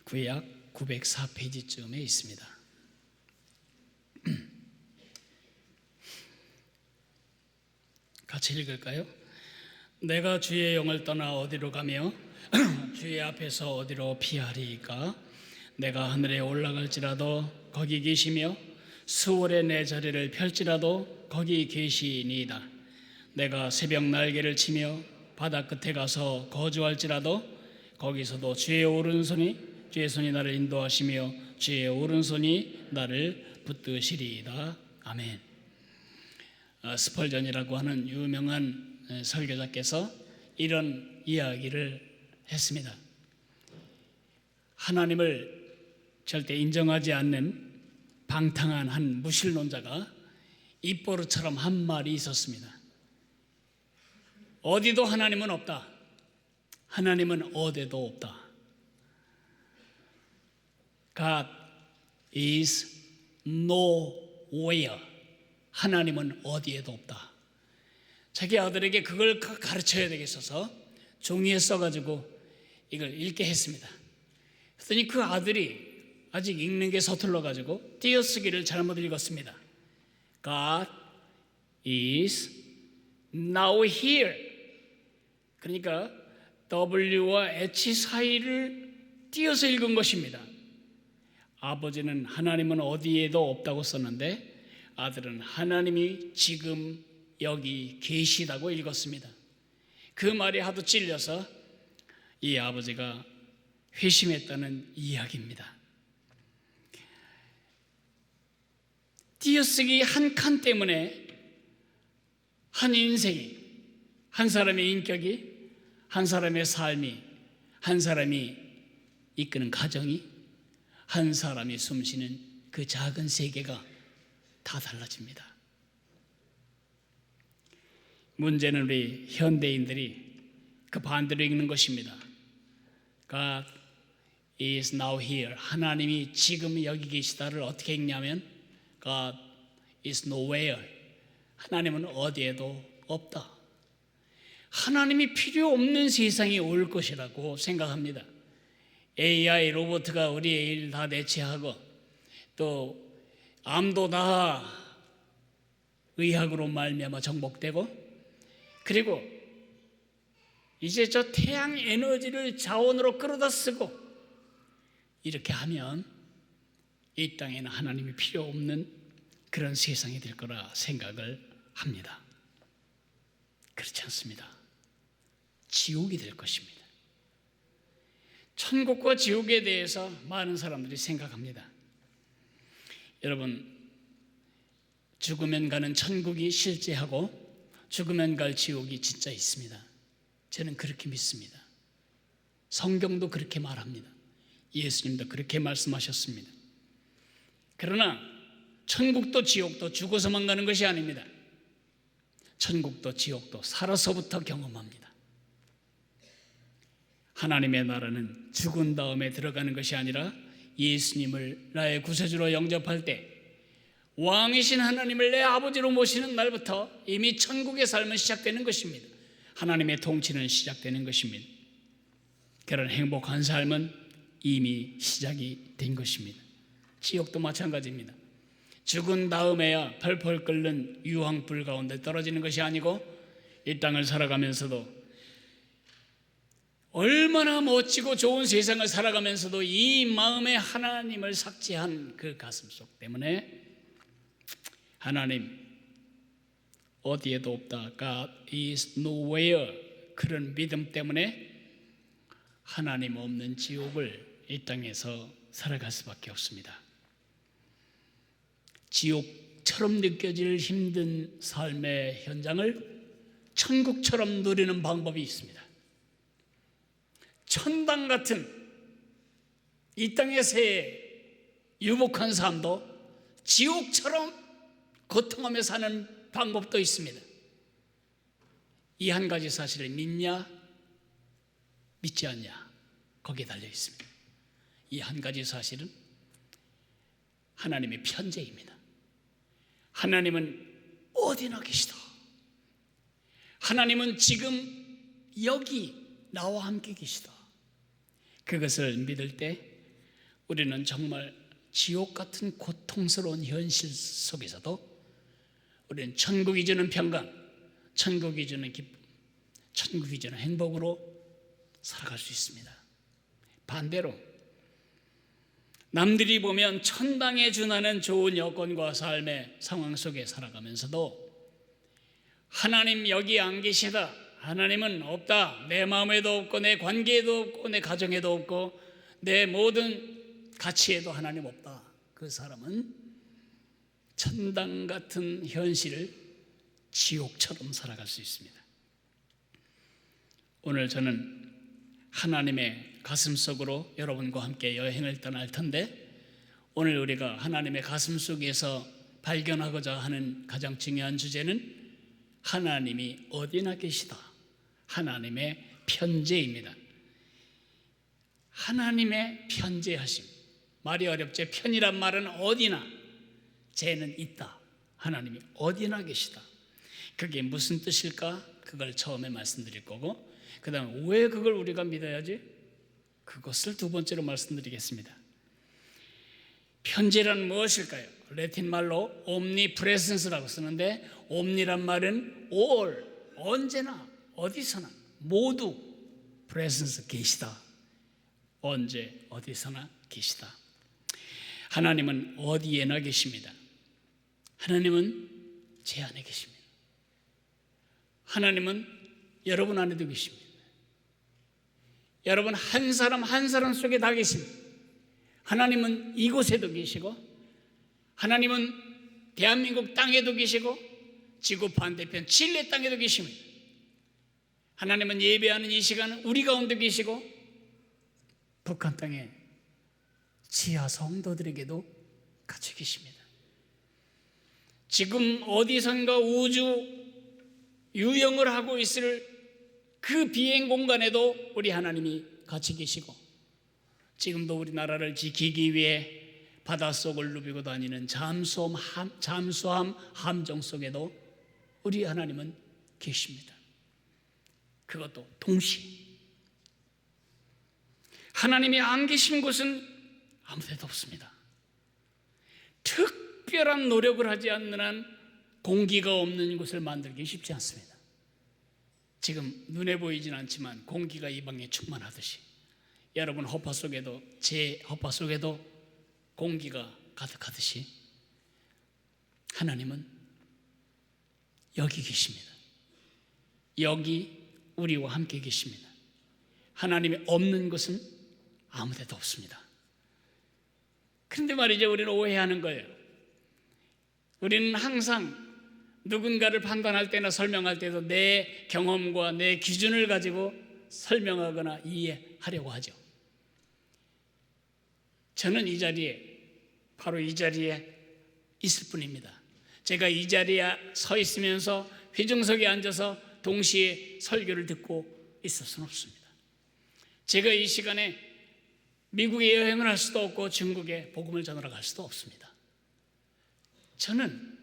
구약 904페이지쯤에 있습니다. 같이 읽을까요? 내가 주의 영을 떠나 어디로 가며 주의 앞에서 어디로 피하리이까? 내가 하늘에 올라갈지라도 거기 계시며 수월에 내 자리를 펼지라도 거기 계시니이다. 내가 새벽 날개를 치며 바다 끝에 가서 거주할지라도 거기서도 주의 손이 나를 인도하시며 주의 오른손이 나를 붙드시리이다. 아멘. 스펄전이라고 하는 유명한 설교자께서 이런 이야기를 했습니다. 하나님을 절대 인정하지 않는 방탕한 한 무신론자가 입버릇처럼 한 말이 있었습니다. 어디도 하나님은 없다. 하나님은 어디에도 없다. God is nowhere. 하나님은 어디에도 없다. 자기 아들에게 그걸 가르쳐야 되겠어서 종이에 써가지고 이걸 읽게 했습니다. 그랬더니 그 아들이 아직 읽는 게 서툴러가지고 띄어쓰기를 잘못 읽었습니다. God is now here. 그러니까 W와 H 사이를 띄어서 읽은 것입니다. 아버지는 하나님은 어디에도 없다고 썼는데 아들은 하나님이 지금 여기 계시다고 읽었습니다. 그 말이 하도 찔려서 이 아버지가 회심했다는 이야기입니다. 띄어쓰기 한 칸 때문에 한 인생이, 한 사람의 인격이, 한 사람의 삶이, 한 사람이 이끄는 가정이, 한 사람이 숨쉬는 그 작은 세계가 다 달라집니다. 문제는 우리 현대인들이 그 반대로 읽는 것입니다. God is now here. 하나님이 지금 여기 계시다를 어떻게 읽냐면 God is nowhere. 하나님은 어디에도 없다. 하나님이 필요 없는 세상이 올 것이라고 생각합니다. AI 로봇가 우리의 일 다 대체하고 또 암도 다 의학으로 말미암아 정복되고 그리고 이제 저 태양 에너지를 자원으로 끌어다 쓰고 이렇게 하면 이 땅에는 하나님이 필요 없는 그런 세상이 될 거라 생각을 합니다. 그렇지 않습니다. 지옥이 될 것입니다. 천국과 지옥에 대해서 많은 사람들이 생각합니다. 여러분, 죽으면 가는 천국이 실제하고 죽으면 갈 지옥이 진짜 있습니다. 저는 그렇게 믿습니다. 성경도 그렇게 말합니다. 예수님도 그렇게 말씀하셨습니다. 그러나 천국도 지옥도 죽어서만 가는 것이 아닙니다. 천국도 지옥도 살아서부터 경험합니다. 하나님의 나라는 죽은 다음에 들어가는 것이 아니라 예수님을 나의 구세주로 영접할 때 왕이신 하나님을 내 아버지로 모시는 날부터 이미 천국의 삶은 시작되는 것입니다. 하나님의 통치는 시작되는 것입니다. 그런 행복한 삶은 이미 시작이 된 것입니다. 지옥도 마찬가지입니다. 죽은 다음에야 펄펄 끓는 유황불 가운데 떨어지는 것이 아니고 이 땅을 살아가면서도 얼마나 멋지고 좋은 세상을 살아가면서도 이 마음에 하나님을 삭제한 그 가슴속 때문에 하나님 어디에도 없다. God is nowhere. 그런 믿음 때문에 하나님 없는 지옥을 이 땅에서 살아갈 수밖에 없습니다. 지옥처럼 느껴질 힘든 삶의 현장을 천국처럼 누리는 방법이 있습니다. 천당 같은 이 땅에서의 유복한 삶도 지옥처럼 고통하며 사는 방법도 있습니다. 이 한 가지 사실을 믿냐 믿지 않냐 거기에 달려 있습니다. 이 한 가지 사실은 하나님의 편재입니다. 하나님은 어디나 계시다. 하나님은 지금 여기 나와 함께 계시다. 그것을 믿을 때 우리는 정말 지옥 같은 고통스러운 현실 속에서도 우리는 천국이 주는 평강, 천국이 주는 기쁨, 천국이 주는 행복으로 살아갈 수 있습니다. 반대로 남들이 보면 천당에 준하는 좋은 여건과 삶의 상황 속에 살아가면서도 하나님 여기 안 계시다, 하나님은 없다, 내 마음에도 없고 내 관계에도 없고 내 가정에도 없고 내 모든 가치에도 하나님 없다, 그 사람은 천당 같은 현실을 지옥처럼 살아갈 수 있습니다. 오늘 저는 하나님의 가슴 속으로 여러분과 함께 여행을 떠날 텐데, 오늘 우리가 하나님의 가슴 속에서 발견하고자 하는 가장 중요한 주제는 하나님이 어디나 계시다, 하나님의 편재입니다. 하나님의 편재하심, 말이 어렵죠. 편이란 말은 어디나, 재는 있다, 하나님이 어디나 계시다. 그게 무슨 뜻일까? 그걸 처음에 말씀드릴 거고, 그 다음 왜 그걸 우리가 믿어야지? 그것을 두 번째로 말씀드리겠습니다. 편재란 무엇일까요? 라틴 말로 omnipresence라고 쓰는데, omni란 말은 all, 언제나 어디서나 모두, presence, 계시다, 언제 어디서나 계시다. 하나님은 어디에나 계십니다. 하나님은 제 안에 계십니다. 하나님은 여러분 안에도 계십니다. 여러분 한 사람 한 사람 속에 다 계십니다. 하나님은 이곳에도 계시고, 하나님은 대한민국 땅에도 계시고, 지구 반대편 칠레 땅에도 계십니다. 하나님은 예배하는 이 시간은 우리 가운데 계시고, 북한 땅에 지하 성도들에게도 같이 계십니다. 지금 어디선가 우주 유영을 하고 있을 그 비행 공간에도 우리 하나님이 같이 계시고, 지금도 우리나라를 지키기 위해 바닷속을 누비고 다니는 잠수함 함정 속에도 우리 하나님은 계십니다. 그것도 동시에. 하나님이 안 계신 곳은 아무 데도 없습니다. 특별한 노력을 하지 않는 한 공기가 없는 곳을 만들기 쉽지 않습니다. 지금 눈에 보이진 않지만 공기가 이 방에 충만하듯이, 여러분 허파 속에도, 제 허파 속에도 공기가 가득하듯이 하나님은 여기 계십니다. 여기 우리와 함께 계십니다. 하나님이 없는 것은 아무 데도 없습니다. 그런데 말이죠, 우리는 오해하는 거예요. 우리는 항상 누군가를 판단할 때나 설명할 때도 내 경험과 내 기준을 가지고 설명하거나 이해하려고 하죠. 저는 이 자리에, 바로 이 자리에 있을 뿐입니다. 제가 이 자리에 서 있으면서 회중석에 앉아서 동시에 설교를 듣고 있을 수는 없습니다. 제가 이 시간에 미국에 여행을 할 수도 없고 중국에 복음을 전하러 갈 수도 없습니다. 저는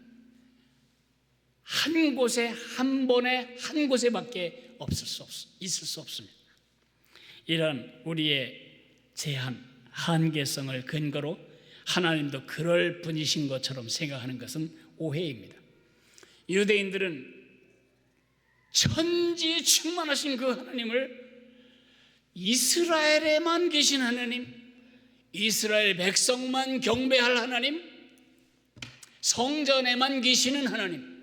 한 곳에, 한 번에 한 곳에밖에 있을 수 없습니다. 이런 우리의 제한, 한계성을 근거로 하나님도 그럴 분이신 것처럼 생각하는 것은 오해입니다. 유대인들은 천지에 충만하신 그 하나님을 이스라엘에만 계신 하나님, 이스라엘 백성만 경배할 하나님, 성전에만 계시는 하나님,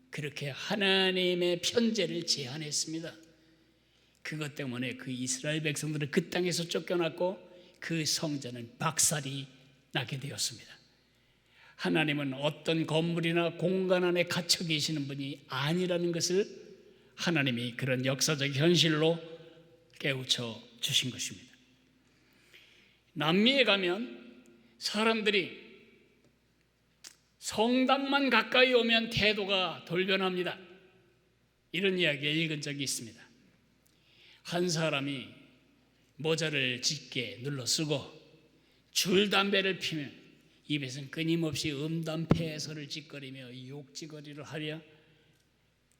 그렇게 하나님의 편재를 제한했습니다. 그것 때문에 그 이스라엘 백성들은 그 땅에서 쫓겨났고 그 성전은 박살이 나게 되었습니다. 하나님은 어떤 건물이나 공간 안에 갇혀 계시는 분이 아니라는 것을 하나님이 그런 역사적 현실로 깨우쳐 주신 것입니다. 남미에 가면 사람들이 성당만 가까이 오면 태도가 돌변합니다. 이런 이야기를 읽은 적이 있습니다. 한 사람이 모자를 짙게 눌러 쓰고 줄담배를 피며 입에서는 끊임없이 음담패설을 짓거리며 욕짓거리를 하려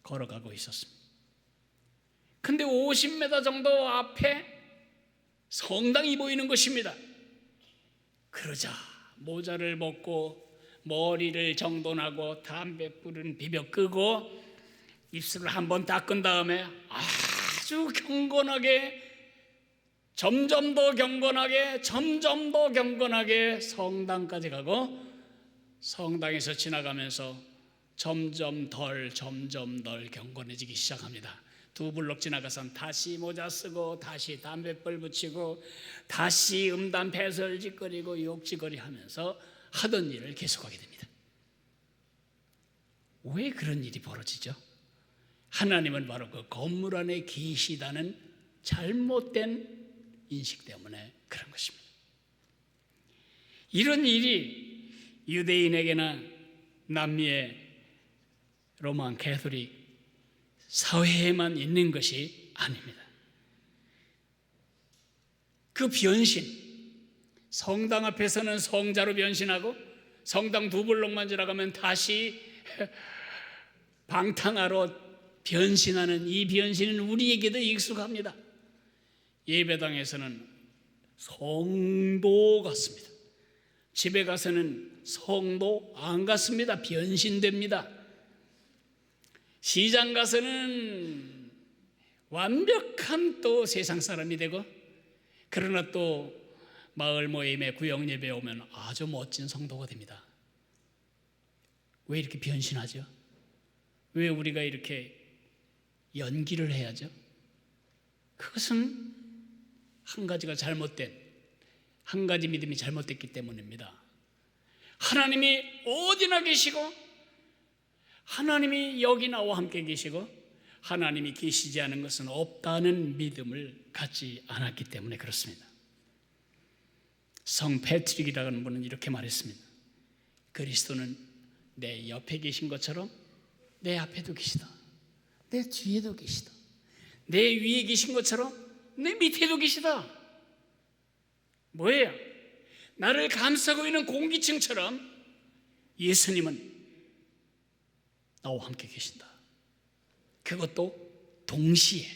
걸어가고 있었습니다. 근데 50m 정도 앞에 성당이 보이는 것입니다. 그러자 모자를 벗고 머리를 정돈하고 담뱃불은 비벼 끄고 입술을 한번 닦은 다음에 아주 경건하게, 점점 더 경건하게, 점점 더 경건하게 성당까지 가고, 성당에서 지나가면서 점점 덜 경건해지기 시작합니다. 2블록 지나가선 다시 모자 쓰고, 다시 담뱃불 붙이고, 다시 음담 배설짓거리고 욕짓거리 하면서 하던 일을 계속하게 됩니다. 왜 그런 일이 벌어지죠? 하나님은 바로 그 건물 안에 계시다는 잘못된 인식 때문에 그런 것입니다. 이런 일이 유대인에게나 남미의 로만 캐톨릭 사회에만 있는 것이 아닙니다. 그 변신, 성당 앞에서는 성자로 변신하고 성당 2블록만 지나가면 다시 방탕하러 변신하는 이 변신은 우리에게도 익숙합니다. 예배당에서는 성도 같습니다. 집에 가서는 성도 안 같습니다. 변신됩니다. 시장 가서는 완벽한 또 세상 사람이 되고, 그러나 또 마을 모임에 구역 예배에 오면 아주 멋진 성도가 됩니다. 왜 이렇게 변신하죠? 왜 우리가 이렇게 연기를 해야죠? 그것은 한 가지가 잘못된, 한 가지 믿음이 잘못됐기 때문입니다. 하나님이 어디나 계시고, 하나님이 여기 나와 함께 계시고, 하나님이 계시지 않은 것은 없다는 믿음을 갖지 않았기 때문에 그렇습니다. 성 패트릭이라는 분은 이렇게 말했습니다. 그리스도는 내 옆에 계신 것처럼 내 앞에도 계시다, 내 뒤에도 계시다, 내 위에 계신 것처럼 내 밑에도 계시다. 뭐예요? 나를 감싸고 있는 공기층처럼 예수님은 나와 함께 계신다. 그것도 동시에.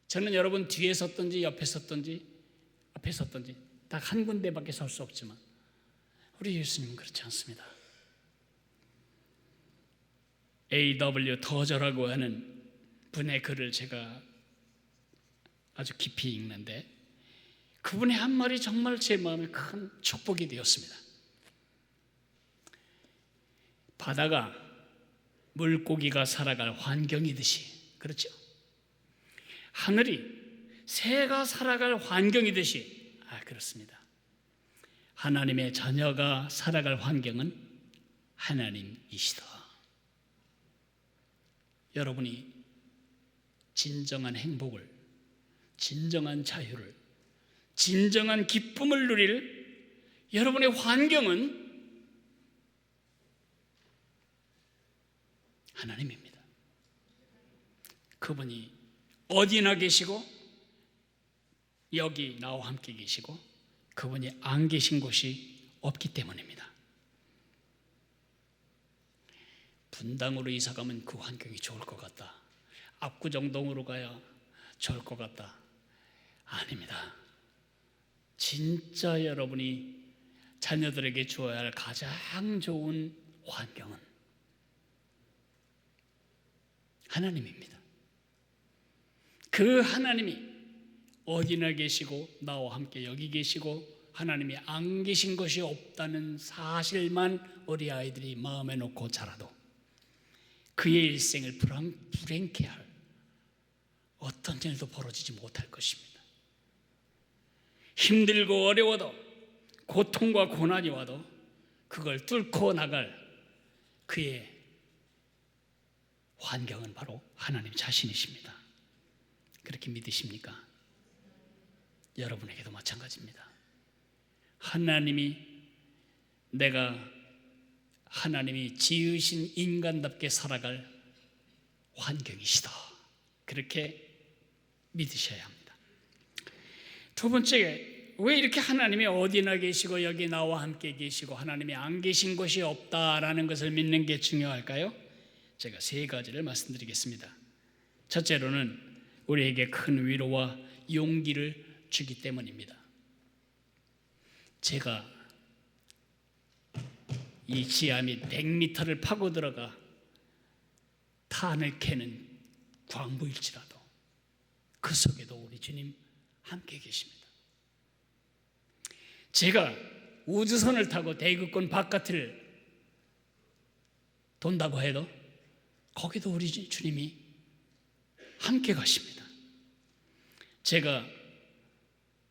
저는 여러분 뒤에 섰든지 옆에 섰든지 앞에 섰든지 딱 한 군데밖에 설 수 없지만 우리 예수님은 그렇지 않습니다. A.W. 터저라고 하는 분의 글을 제가 아주 깊이 읽는데, 그분의 한 말이 정말 제 마음에 큰 축복이 되었습니다. 바다가 물고기가 살아갈 환경이듯이, 그렇죠? 하늘이 새가 살아갈 환경이듯이, 그렇습니다. 하나님의 자녀가 살아갈 환경은 하나님이시다. 여러분이 진정한 행복을, 진정한 자유를, 진정한 기쁨을 누릴 여러분의 환경은 하나님입니다. 그분이 어디나 계시고 여기 나와 함께 계시고 그분이 안 계신 곳이 없기 때문입니다. 분당으로 이사가면 그 환경이 좋을 것 같다, 압구정동으로 가야 좋을 것 같다. 아닙니다. 진짜 여러분이 자녀들에게 주어야 할 가장 좋은 환경은 하나님입니다. 그 하나님이 어디나 계시고 나와 함께 여기 계시고 하나님이 안 계신 것이 없다는 사실만 우리 아이들이 마음에 놓고 자라도 그의 일생을 불행케 할 어떤 일도 벌어지지 못할 것입니다. 힘들고 어려워도, 고통과 고난이 와도 그걸 뚫고 나갈 그의 환경은 바로 하나님 자신이십니다. 그렇게 믿으십니까? 여러분에게도 마찬가지입니다. 하나님이 지으신 인간답게 살아갈 환경이시다, 그렇게 믿으셔야 합니다. 두 번째, 왜 이렇게 하나님이 어디나 계시고 여기 나와 함께 계시고 하나님이 안 계신 것이 없다라는 것을 믿는 게 중요할까요? 제가 3가지를 말씀드리겠습니다. 첫째로는 우리에게 큰 위로와 용기를 주기 때문입니다. 제가 이 지하 밑 100m를 파고 들어가 탄을 캐는 광부일지라도 그 속에도 우리 주님 함께 계십니다. 제가 우주선을 타고 대극권 바깥을 돈다고 해도 거기도 우리 주님이 함께 가십니다. 제가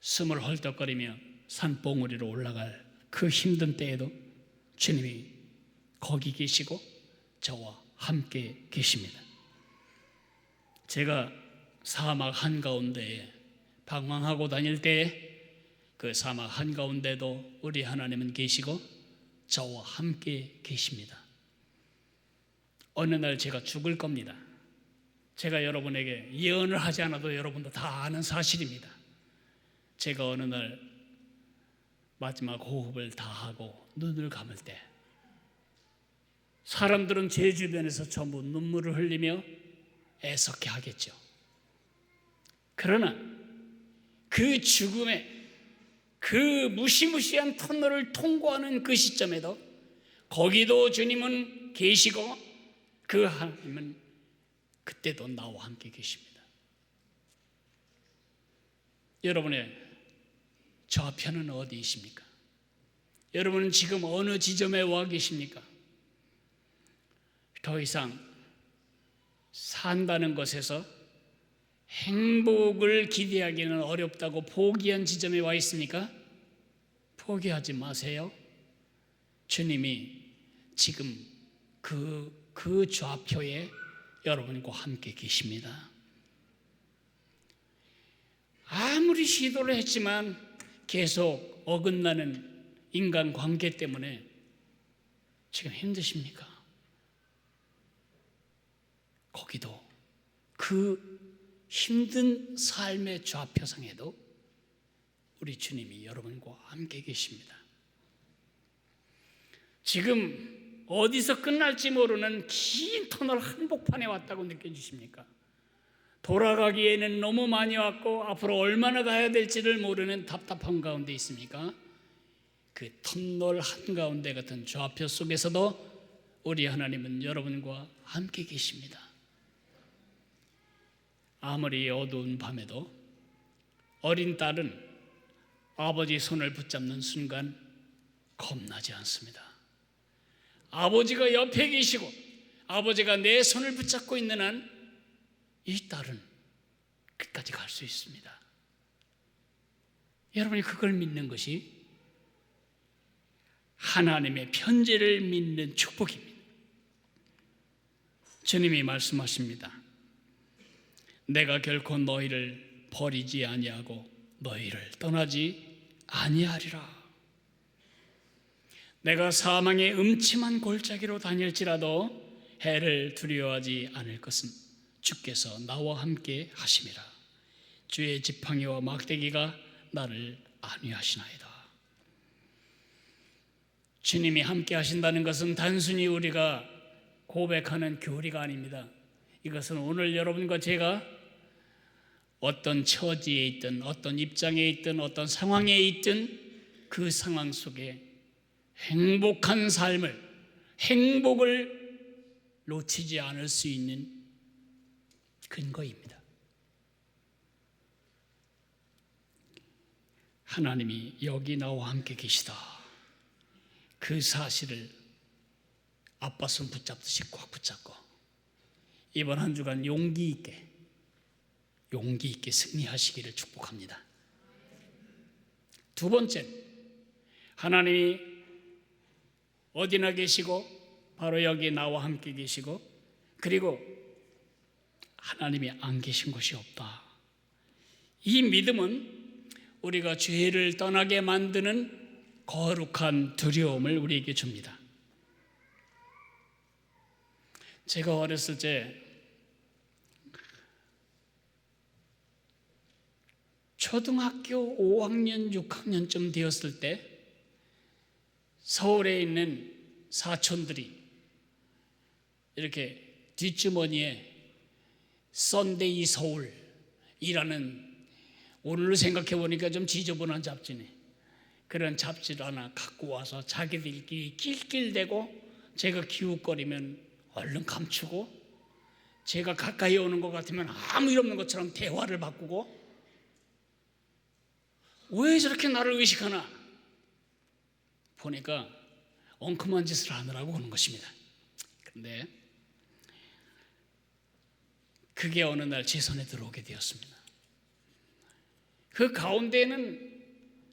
숨을 헐떡거리며 산봉우리로 올라갈 그 힘든 때에도 주님이 거기 계시고 저와 함께 계십니다. 제가 사막 한가운데에 방황하고 다닐 때에 그 사막 한가운데도 우리 하나님은 계시고 저와 함께 계십니다. 어느 날 제가 죽을 겁니다. 제가 여러분에게 예언을 하지 않아도 여러분도 다 아는 사실입니다. 제가 어느 날 마지막 호흡을 다하고 눈을 감을 때 사람들은 제 주변에서 전부 눈물을 흘리며 애석해 하겠죠. 그러나 그 죽음의 그 무시무시한 터널을 통과하는 그 시점에도 거기도 주님은 계시고 그 하나님은 그때도 나와 함께 계십니다. 여러분의 좌편은 어디이십니까? 여러분은 지금 어느 지점에 와 계십니까? 더 이상 산다는 것에서 행복을 기대하기는 어렵다고 포기한 지점에 와 있습니까? 포기하지 마세요. 주님이 지금 그 좌표에 여러분과 함께 계십니다. 아무리 시도를 했지만 계속 어긋나는 인간관계 때문에 지금 힘드십니까? 거기도 그 힘든 삶의 좌표상에도 우리 주님이 여러분과 함께 계십니다. 지금 어디서 끝날지 모르는 긴 터널 한복판에 왔다고 느껴지십니까? 돌아가기에는 너무 많이 왔고 앞으로 얼마나 가야 될지를 모르는 답답한 가운데 있습니까? 그 터널 한가운데 같은 좌표 속에서도 우리 하나님은 여러분과 함께 계십니다. 아무리 어두운 밤에도 어린 딸은 아버지 손을 붙잡는 순간 겁나지 않습니다. 아버지가 옆에 계시고 아버지가 내 손을 붙잡고 있는 한 이 딸은 끝까지 갈 수 있습니다. 여러분이 그걸 믿는 것이 하나님의 편지를 믿는 축복입니다. 주님이 말씀하십니다. 내가 결코 너희를 버리지 아니하고 너희를 떠나지 아니하리라. 내가 사망의 음침한 골짜기로 다닐지라도 해를 두려워하지 않을 것은 주께서 나와 함께 하심이라. 주의 지팡이와 막대기가 나를 안위하시나이다. 주님이 함께 하신다는 것은 단순히 우리가 고백하는 교리가 아닙니다. 이것은 오늘 여러분과 제가 어떤 처지에 있든 어떤 입장에 있든 어떤 상황에 있든 그 상황 속에 행복한 삶을, 행복을 놓치지 않을 수 있는 근거입니다. 하나님이 여기 나와 함께 계시다. 그 사실을 아빠 손 붙잡듯이 꽉 붙잡고 이번 한 주간 용기 있게 승리하시기를 축복합니다. 두 번째, 하나님이 어디나 계시고 바로 여기 나와 함께 계시고 그리고 하나님이 안 계신 곳이 없다. 이 믿음은 우리가 죄를 떠나게 만드는 거룩한 두려움을 우리에게 줍니다. 제가 어렸을 때 초등학교 5학년, 6학년쯤 되었을 때 서울에 있는 사촌들이 이렇게 뒷주머니에 썬데이 서울이라는 오늘 생각해 보니까 좀 지저분한 잡지네. 그런 잡지를 하나 갖고 와서 자기들끼리 낄낄대고 제가 기웃거리면 얼른 감추고 제가 가까이 오는 것 같으면 아무 일 없는 것처럼 대화를 바꾸고 왜 저렇게 나를 의식하나 보니까 엉큼한 짓을 하느라고 그러는 것입니다. 그런데 그게 어느 날 제 손에 들어오게 되었습니다. 그 가운데에는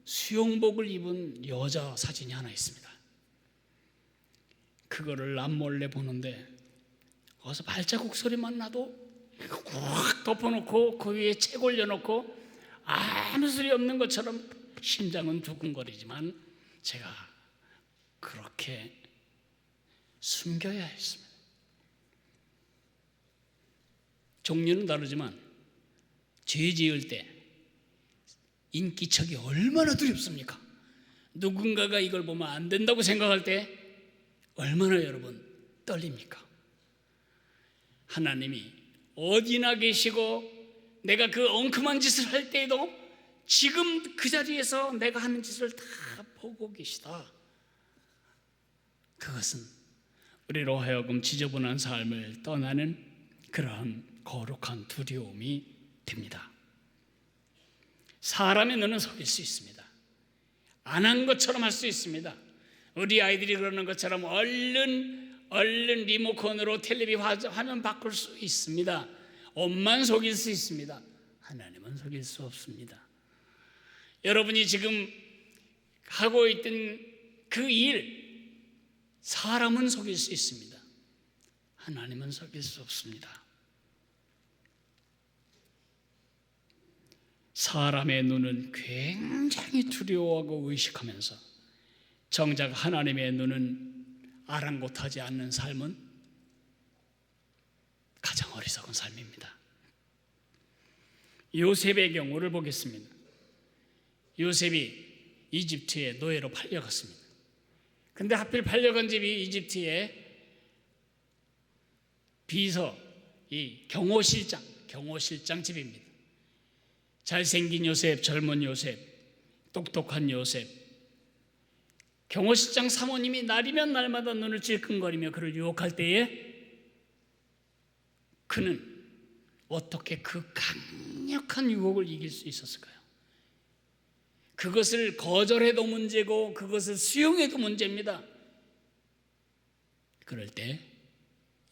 수영복을 입은 여자 사진이 하나 있습니다. 그거를 남몰래 보는데 어서 발자국 소리만 나도 꽉 덮어놓고 그 위에 책 올려놓고 아무 소리 없는 것처럼 심장은 두근거리지만 제가 그렇게 숨겨야 했습니다. 종류는 다르지만 죄 지을 때 인기척이 얼마나 두렵습니까? 누군가가 이걸 보면 안 된다고 생각할 때 얼마나 여러분 떨립니까? 하나님이 어디나 계시고 내가 그 엉큼한 짓을 할 때에도 지금 그 자리에서 내가 하는 짓을 다 보고 계시다. 그것은 우리로 하여금 지저분한 삶을 떠나는 그러한 거룩한 두려움이 됩니다. 사람의 눈은 속일 수 있습니다. 안 한 것처럼 할 수 있습니다. 우리 아이들이 그러는 것처럼 얼른 리모컨으로 텔레비 화면 바꿀 수 있습니다. 옷만 속일 수 있습니다. 하나님은 속일 수 없습니다. 여러분이 지금 하고 있던 그 일, 사람은 속일 수 있습니다. 하나님은 속일 수 없습니다. 사람의 눈은 굉장히 두려워하고 의식하면서 정작 하나님의 눈은 아랑곳하지 않는 삶은 가장 어리석은 삶입니다. 요셉의 경우를 보겠습니다. 요셉이 이집트에 노예로 팔려갔습니다. 근데 하필 팔려간 집이 이집트의 비서, 이 경호실장 집입니다. 잘생긴 요셉, 젊은 요셉, 똑똑한 요셉. 경호실장 사모님이 날이면 날마다 눈을 찔끔거리며 그를 유혹할 때에 그는 어떻게 그 강력한 유혹을 이길 수 있었을까요? 그것을 거절해도 문제고 그것을 수용해도 문제입니다. 그럴 때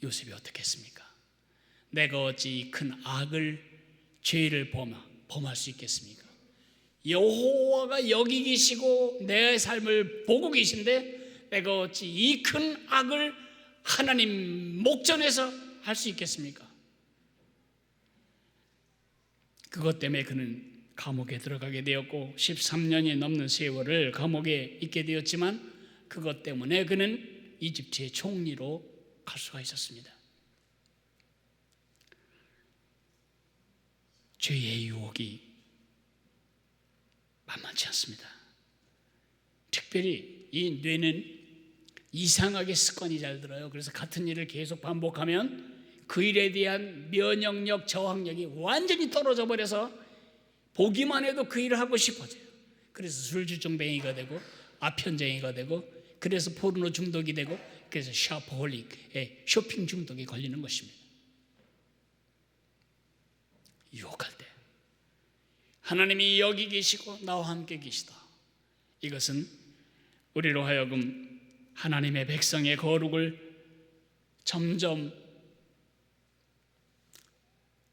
요셉이 어떻게 했습니까? 내가 어찌 이 큰 악을, 죄를 범할 수 있겠습니까? 여호와가 여기 계시고 내 삶을 보고 계신데 내가 어찌 이 큰 악을 하나님 목전에서 할 수 있겠습니까? 그것 때문에 그는 감옥에 들어가게 되었고 13년이 넘는 세월을 감옥에 있게 되었지만 그것 때문에 그는 이집트의 총리로 갈 수가 있었습니다. 죄의 유혹이 만만치 않습니다. 특별히 이 뇌는 이상하게 습관이 잘 들어요. 그래서 같은 일을 계속 반복하면 그 일에 대한 면역력, 저항력이 완전히 떨어져 버려서 보기만 해도 그 일을 하고 싶어져요. 그래서 술주정뱅이가 되고 아편쟁이가 되고 그래서 포르노 중독이 되고 그래서 샤프홀릭, 쇼핑 중독에 걸리는 것입니다. 유혹할 때 하나님이 여기 계시고 나와 함께 계시다. 이것은 우리로 하여금 하나님의 백성의 거룩을 점점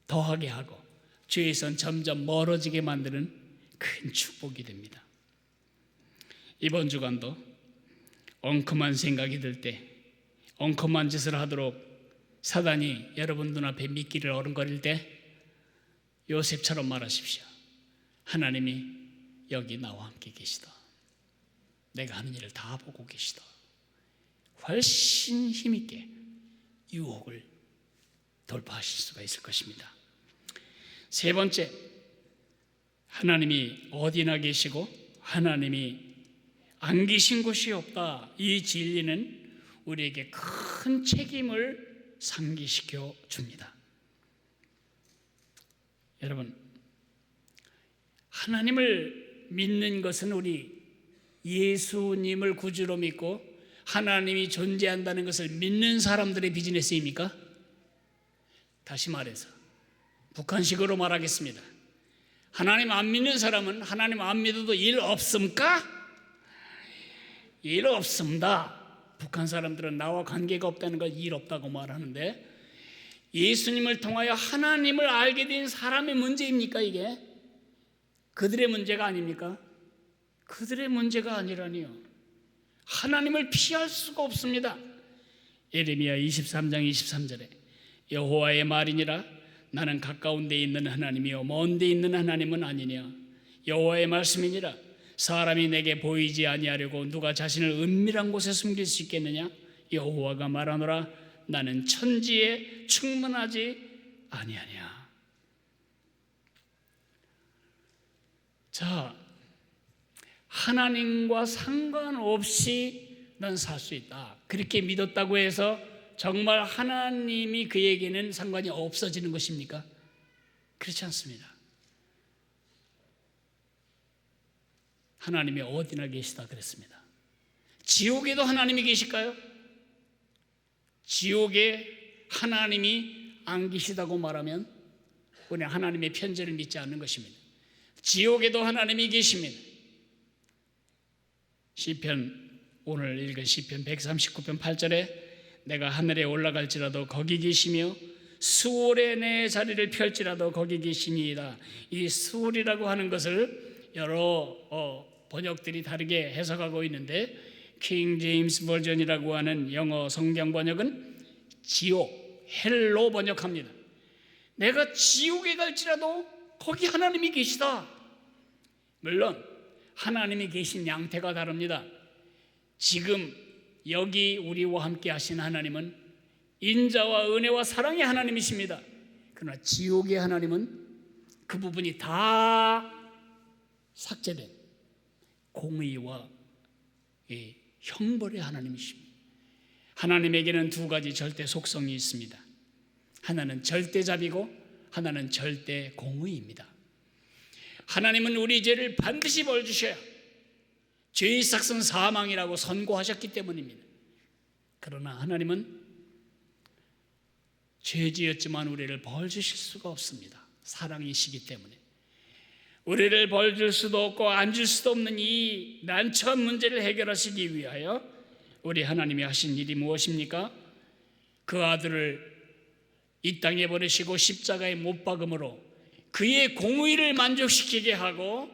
더하게 하고 죄에선 점점 멀어지게 만드는 큰 축복이 됩니다. 이번 주간도 엉큼한 생각이 들 때, 엉큼한 짓을 하도록 사단이 여러분 눈앞에 미끼를 어른거릴 때 요셉처럼 말하십시오. 하나님이 여기 나와 함께 계시다. 내가 하는 일을 다 보고 계시다. 훨씬 힘있게 유혹을 돌파하실 수가 있을 것입니다. 세 번째, 하나님이 어디나 계시고 하나님이 안 계신 곳이 없다. 이 진리는 우리에게 큰 책임을 상기시켜 줍니다. 여러분, 하나님을 믿는 것은 우리 예수님을 구주로 믿고 하나님이 존재한다는 것을 믿는 사람들의 비즈니스입니까? 다시 말해서 북한식으로 말하겠습니다. 하나님 안 믿는 사람은 하나님 안 믿어도 일 없습니까? 일 없습니다. 북한 사람들은 나와 관계가 없다는 걸 일 없다고 말하는데, 예수님을 통하여 하나님을 알게 된 사람의 문제입니까 이게? 그들의 문제가 아닙니까? 그들의 문제가 아니라니요. 하나님을 피할 수가 없습니다. 예레미야 23장 23절에 여호와의 말이니라 나는 가까운 데 있는 하나님이요 먼 데 있는 하나님은 아니냐. 여호와의 말씀이니라 사람이 내게 보이지 아니하려고 누가 자신을 은밀한 곳에 숨길 수 있겠느냐. 여호와가 말하노라 나는 천지에 충만하지 아니하냐. 자, 하나님과 상관없이 넌 살 수 있다. 그렇게 믿었다고 해서 정말 하나님이 그에게는 상관이 없어지는 것입니까? 그렇지 않습니다. 하나님이 어디나 계시다 그랬습니다. 지옥에도 하나님이 계실까요? 지옥에 하나님이 안 계시다고 말하면 우리는 하나님의 편지를 믿지 않는 것입니다. 지옥에도 하나님이 계십니다. 시편, 오늘 읽은 시편 139편 8절에 내가 하늘에 올라갈지라도 거기 계시며 수월에 내 자리를 펼지라도 거기 계시니이다. 이 수월이라고 하는 것을 여러 번역들이 다르게 해석하고 있는데, 킹 제임스 버전이라고 하는 영어 성경 번역은 지옥, 헬로 번역합니다. 내가 지옥에 갈지라도 거기 하나님이 계시다. 물론 하나님이 계신 양태가 다릅니다. 지금 여기 우리와 함께 하신 하나님은 인자와 은혜와 사랑의 하나님이십니다. 그러나 지옥의 하나님은 그 부분이 다 삭제된 공의와 형벌의 하나님이십니다. 하나님에게는 두 가지 절대 속성이 있습니다. 하나는 절대자비고 하나는 절대 공의입니다. 하나님은 우리 죄를 반드시 벌주셔야 죄의 삭은 사망이라고 선고하셨기 때문입니다. 그러나 하나님은 죄지었지만 우리를 벌주실 수가 없습니다. 사랑이시기 때문에 우리를 벌줄 수도 없고 안 줄 수도 없는 이 난처한 문제를 해결하시기 위하여 우리 하나님이 하신 일이 무엇입니까? 그 아들을 이 땅에 보내시고 십자가에 못 박음으로 그의 공의를 만족시키게 하고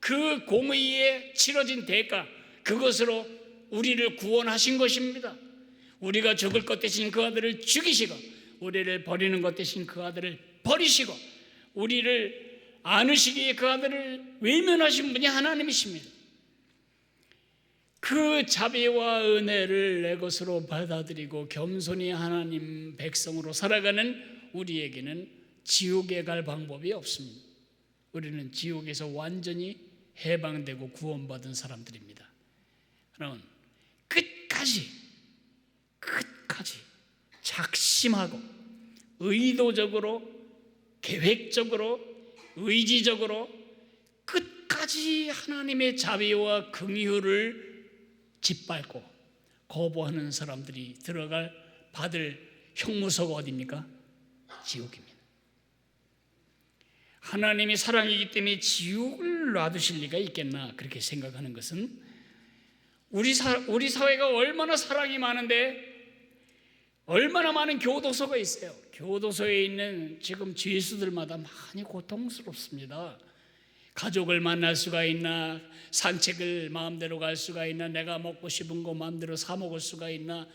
그 공의에 치러진 대가, 그것으로 우리를 구원하신 것입니다. 우리가 죽을 것 대신 그 아들을 죽이시고 우리를 버리는 것 대신 그 아들을 버리시고 우리를 안으시기에 그 아들을 외면하신 분이 하나님이십니다. 그 자비와 은혜를 내 것으로 받아들이고 겸손히 하나님 백성으로 살아가는 우리에게는 지옥에 갈 방법이 없습니다. 우리는 지옥에서 완전히 해방되고 구원받은 사람들입니다. 여러분, 끝까지 작심하고 의도적으로 계획적으로 의지적으로 끝까지 하나님의 자비와 긍휼을 짓밟고 거부하는 사람들이 받을 형무소가 어디입니까? 지옥입니다. 하나님이 사랑이기 때문에 지옥을 놔두실 리가 있겠나 그렇게 생각하는 것은 우리 사회가 얼마나 사랑이 많은데 얼마나 많은 교도소가 있어요. 교도소에 있는 지금 죄수들마다 많이 고통스럽습니다. 가족을 만날 수가 있나, 산책을 마음대로 갈 수가 있나, 내가 먹고 싶은 거 마음대로 사 먹을 수가 있나,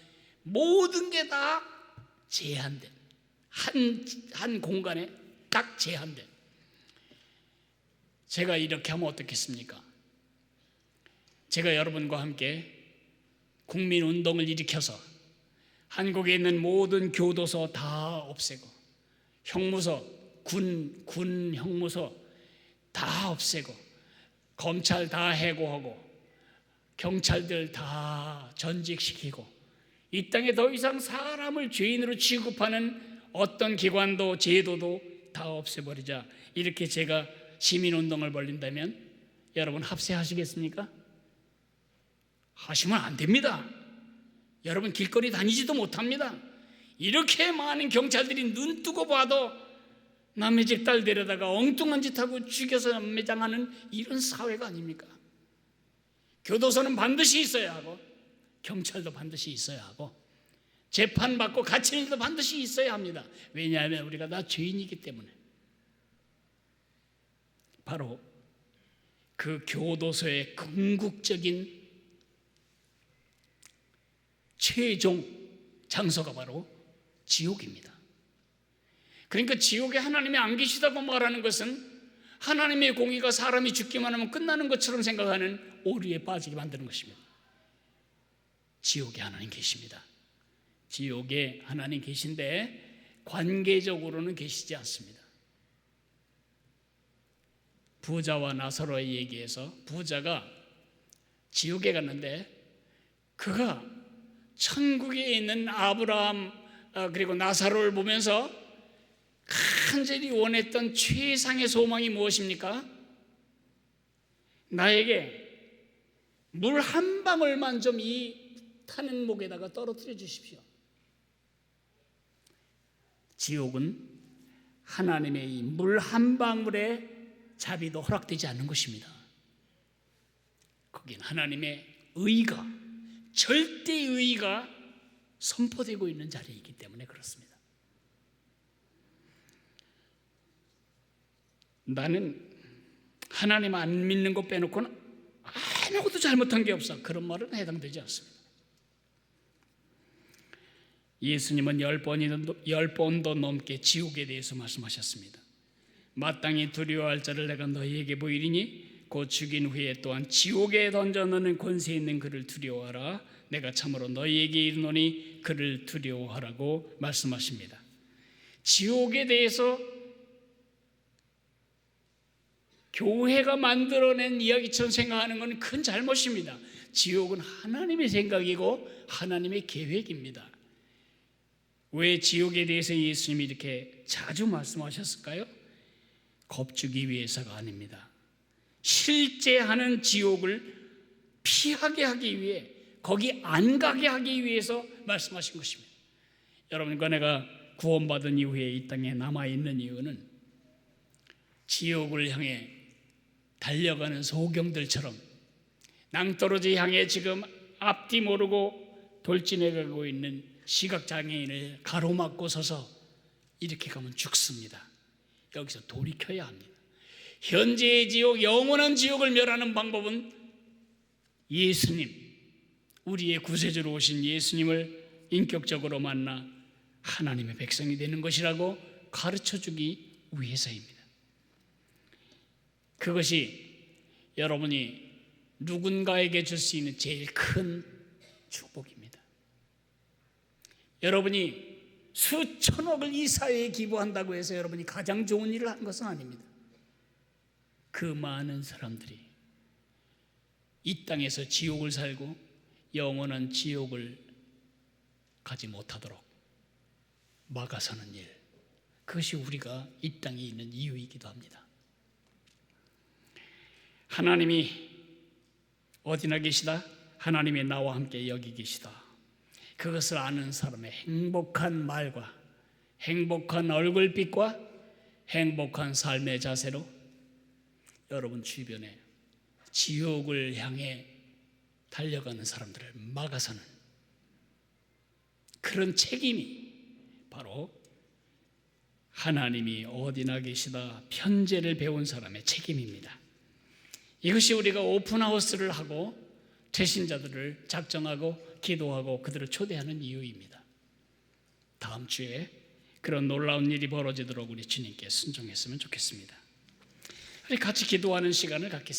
모든 게 다 제한된 한 공간에 딱 제한된. 제가 이렇게 하면 어떻겠습니까? 제가 여러분과 함께 국민운동을 일으켜서 한국에 있는 모든 교도소 다 없애고 형무소, 군 형무소 다 없애고 검찰 다 해고하고 경찰들 다 전직시키고 이 땅에 더 이상 사람을 죄인으로 취급하는 어떤 기관도 제도도 다 없애버리자. 이렇게 제가 시민운동을 벌린다면 여러분 합세하시겠습니까? 하시면 안 됩니다. 여러분 길거리 다니지도 못합니다. 이렇게 많은 경찰들이 눈 뜨고 봐도 남의 집 딸 데려다가 엉뚱한 짓 하고 죽여서 매장하는 이런 사회가 아닙니까? 교도소는 반드시 있어야 하고 경찰도 반드시 있어야 하고 재판받고 갇히는 일도 반드시 있어야 합니다. 왜냐하면 우리가 다 죄인이기 때문에. 바로 그 교도소의 궁극적인 최종 장소가 바로 지옥입니다. 그러니까 지옥에 하나님이 안 계시다고 말하는 것은 하나님의 공의가 사람이 죽기만 하면 끝나는 것처럼 생각하는 오류에 빠지게 만드는 것입니다. 지옥에 하나님 계십니다. 지옥에 하나님 계신데 관계적으로는 계시지 않습니다. 부자와 나사로의 얘기에서 부자가 지옥에 갔는데 그가 천국에 있는 아브라함 그리고 나사로를 보면서 간절히 원했던 최상의 소망이 무엇입니까? 나에게 물 한 방울만 좀 이 타는 목에다가 떨어뜨려 주십시오. 지옥은 하나님의 이 물 한 방울의 자비도 허락되지 않는 것입니다. 거긴 하나님의 의가, 절대의 의가 선포되고 있는 자리이기 때문에 그렇습니다. 나는 하나님 안 믿는 것 빼놓고는 아무것도 잘못한 게 없어, 그런 말은 해당되지 않습니다. 예수님은 10번도 넘게 지옥에 대해서 말씀하셨습니다. 마땅히 두려워할 자를 내가 너희에게 보이리니 곧 죽인 후에 또한 지옥에 던져넣는 권세 있는 그를 두려워하라. 내가 참으로 너희에게 이르노니 그를 두려워하라고 말씀하십니다. 지옥에 대해서 교회가 만들어낸 이야기처럼 생각하는 건 큰 잘못입니다. 지옥은 하나님의 생각이고 하나님의 계획입니다. 왜 지옥에 대해서 예수님이 이렇게 자주 말씀하셨을까요? 겁주기 위해서가 아닙니다. 실제 하는 지옥을 피하게 하기 위해, 거기 안 가게 하기 위해서 말씀하신 것입니다. 여러분과 내가 구원받은 이후에 이 땅에 남아있는 이유는 지옥을 향해 달려가는 소경들처럼 낭떠러지 향해 지금 앞뒤 모르고 돌진해가고 있는 시각장애인을 가로막고 서서 이렇게 가면 죽습니다. 여기서 돌이켜야 합니다. 현재의 지옥, 영원한 지옥을 멸하는 방법은 예수님, 우리의 구세주로 오신 예수님을 인격적으로 만나 하나님의 백성이 되는 것이라고 가르쳐주기 위해서입니다. 그것이 여러분이 누군가에게 줄 수 있는 제일 큰 축복입니다. 여러분이 수천억을 이 사회에 기부한다고 해서 여러분이 가장 좋은 일을 한 것은 아닙니다. 그 많은 사람들이 이 땅에서 지옥을 살고 영원한 지옥을 가지 못하도록 막아서는 일, 그것이 우리가 이 땅에 있는 이유이기도 합니다. 하나님이 어디나 계시다? 하나님이 나와 함께 여기 계시다. 그것을 아는 사람의 행복한 말과 행복한 얼굴빛과 행복한 삶의 자세로 여러분 주변에 지옥을 향해 달려가는 사람들을 막아서는 그런 책임이 바로 하나님이 어디나 계시다 편제를 배운 사람의 책임입니다. 이것이 우리가 오픈하우스를 하고 퇴신자들을 작정하고 기도하고 그들을 초대하는 이유입니다. 다음 주에 그런 놀라운 일이 벌어지도록 우리 주님께 순종했으면 좋겠습니다. 우리 같이 기도하는 시간을 갖겠습니다.